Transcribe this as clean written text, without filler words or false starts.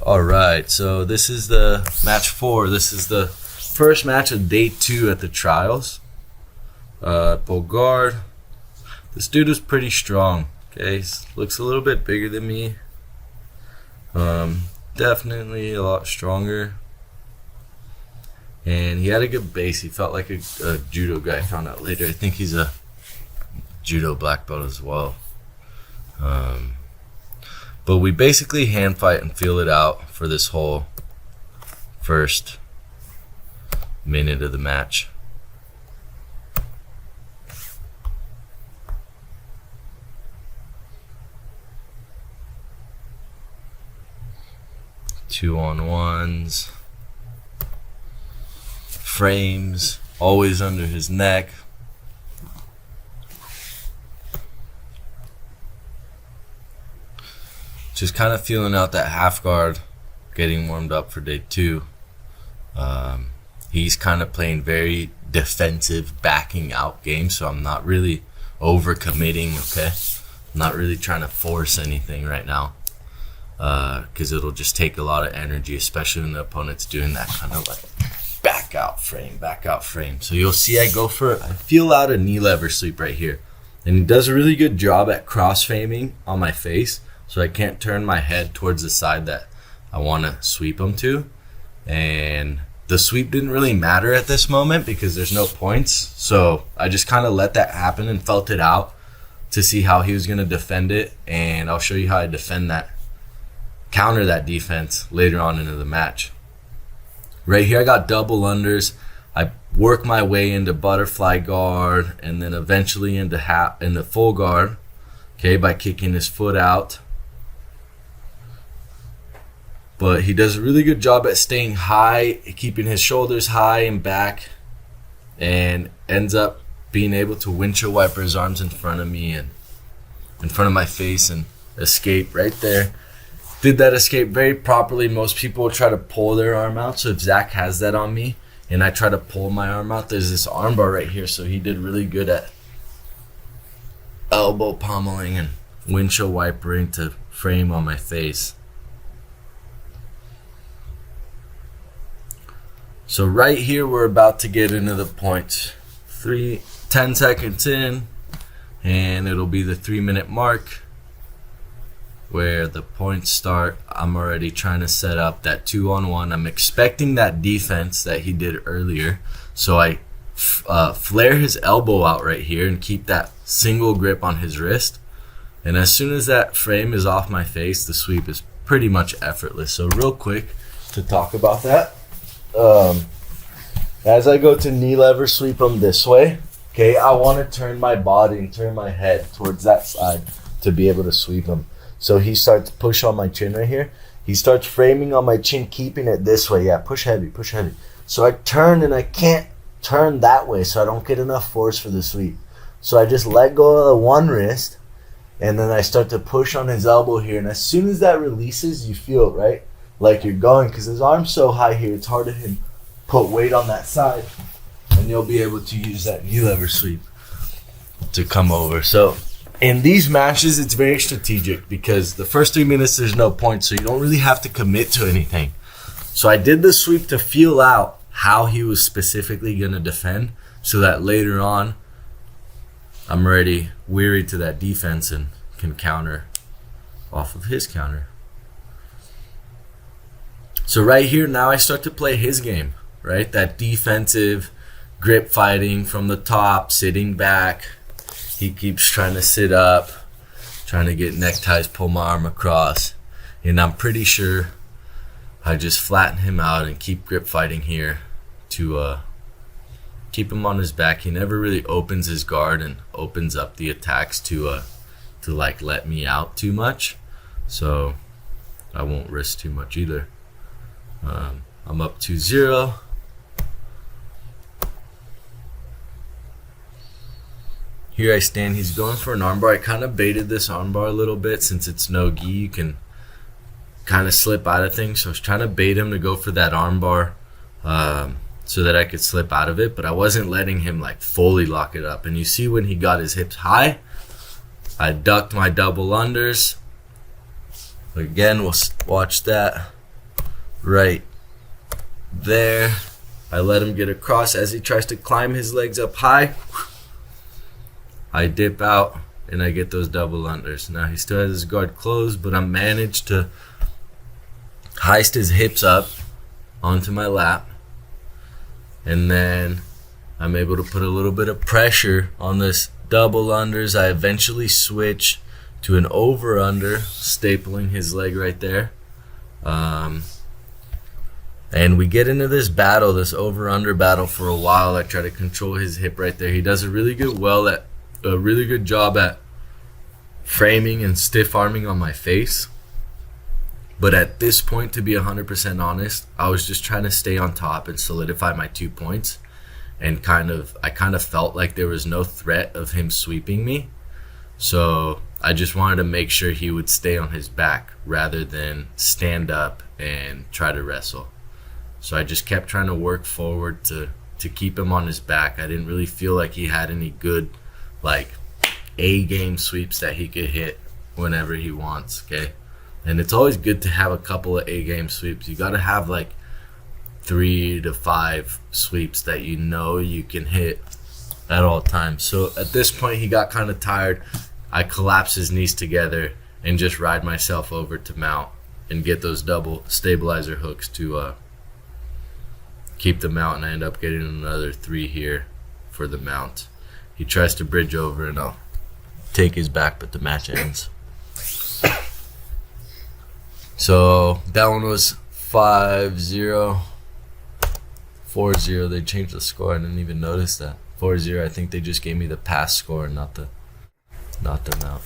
All right, so this is the match 4. This is the first match of day 2 at the trials. Pull guard. This dude is pretty strong. Okay, looks a little bit bigger than me. Definitely a lot stronger. And he had a good base. He felt like a judo guy. I found out later. I think he's a judo black belt as well. But we basically hand fight and feel it out for this whole first minute of the match. Two-on-ones. Frames, always under his neck. Just kind of feeling out that half guard, getting warmed up for day 2. He's kind of playing very defensive, backing out game, so I'm not really over-committing, okay? I'm not really trying to force anything right now, because it'll just take a lot of energy, especially when the opponent's doing that kind of like back out frame. So you'll see I feel out a knee lever sweep right here. And he does a really good job at cross-framing on my face, so I can't turn my head towards the side that I want to sweep him to. And the sweep didn't really matter at this moment because there's no points. So I just kind of let that happen and felt it out to see how he was going to defend it. And I'll show you how I counter that defense later on into the match. Right here I got double unders. I work my way into butterfly guard and then eventually into full guard, okay, by kicking his foot out. But he does a really good job at staying high, keeping his shoulders high and back, and ends up being able to windshield wiper his arms in front of me and in front of my face and escape right there. Did that escape very properly. Most people will try to pull their arm out. So if Zach has that on me and I try to pull my arm out, there's this arm bar right here. So he did really good at elbow pommeling and windshield wipering to frame on my face. So right here, we're about to get into the points. 10 seconds in, and it'll be the 3-minute mark where the points start. I'm already trying to set up that 2-on-1. I'm expecting that defense that he did earlier. So I flare his elbow out right here and keep that single grip on his wrist. And as soon as that frame is off my face, the sweep is pretty much effortless. So real quick to talk about that. As I go to knee lever sweep him this way, okay, I want to turn my body and turn my head towards that side to be able to sweep him. So he starts to push on my chin right here. He starts framing on my chin, keeping it this way. Yeah, push heavy, push heavy. So I turn and I can't turn that way, so I don't get enough force for the sweep. So I just let go of the one wrist, and then I start to push on his elbow here. And as soon as that releases, you feel it, right? Like you're going, because his arm's so high here, it's hard to put weight on that side. And you'll be able to use that knee lever sweep to come over. So in these matches, it's very strategic because the first 3 minutes, there's no points, so you don't really have to commit to anything. So I did the sweep to feel out how he was specifically going to defend so that later on, I'm already weary to that defense and can counter off of his counter. So right here, now I start to play his game, right? That defensive grip fighting from the top, sitting back. He keeps trying to sit up, trying to get neckties, pull my arm across. And I'm pretty sure I just flatten him out and keep grip fighting here to keep him on his back. He never really opens his guard and opens up the attacks to like let me out too much. So I won't risk too much either. I'm up 2-0. Here I stand. He's going for an armbar. I kind of baited this armbar a little bit. Since it's no gi, you can kind of slip out of things. So I was trying to bait him to go for that armbar so that I could slip out of it. But I wasn't letting him like fully lock it up. And you see when he got his hips high, I ducked my double unders. Again, we'll watch that. right there. I let him get across. As he tries to climb his legs up high, I dip out and I get those double unders. Now he still has his guard closed, but I managed to heist his hips up onto my lap. And then I'm able to put a little bit of pressure on this double unders. I eventually switch to an over under, stapling his leg right there. And we get into this battle, this over under battle for a while. I try to control his hip right there. He does a really good job at framing and stiff arming on my face. But at this point, to be 100% honest, I was just trying to stay on top and solidify my 2 points. And I kind of felt like there was no threat of him sweeping me. So I just wanted to make sure he would stay on his back rather than stand up and try to wrestle. So I just kept trying to work forward to keep him on his back. I didn't really feel like he had any good, like, A-game sweeps that he could hit whenever he wants, okay? And it's always good to have a couple of A-game sweeps. You got to have, like, 3 to 5 sweeps that you know you can hit at all times. So at this point, he got kind of tired. I collapse his knees together and just ride myself over to mount and get those double stabilizer hooks to keep the mount, and I end up getting another 3 here for the mount. He tries to bridge over and I'll take his back, but the match ends. So that one was 5-0. 4-0. They changed the score. I didn't even notice that. 4-0. I think they just gave me the pass score, not the mount.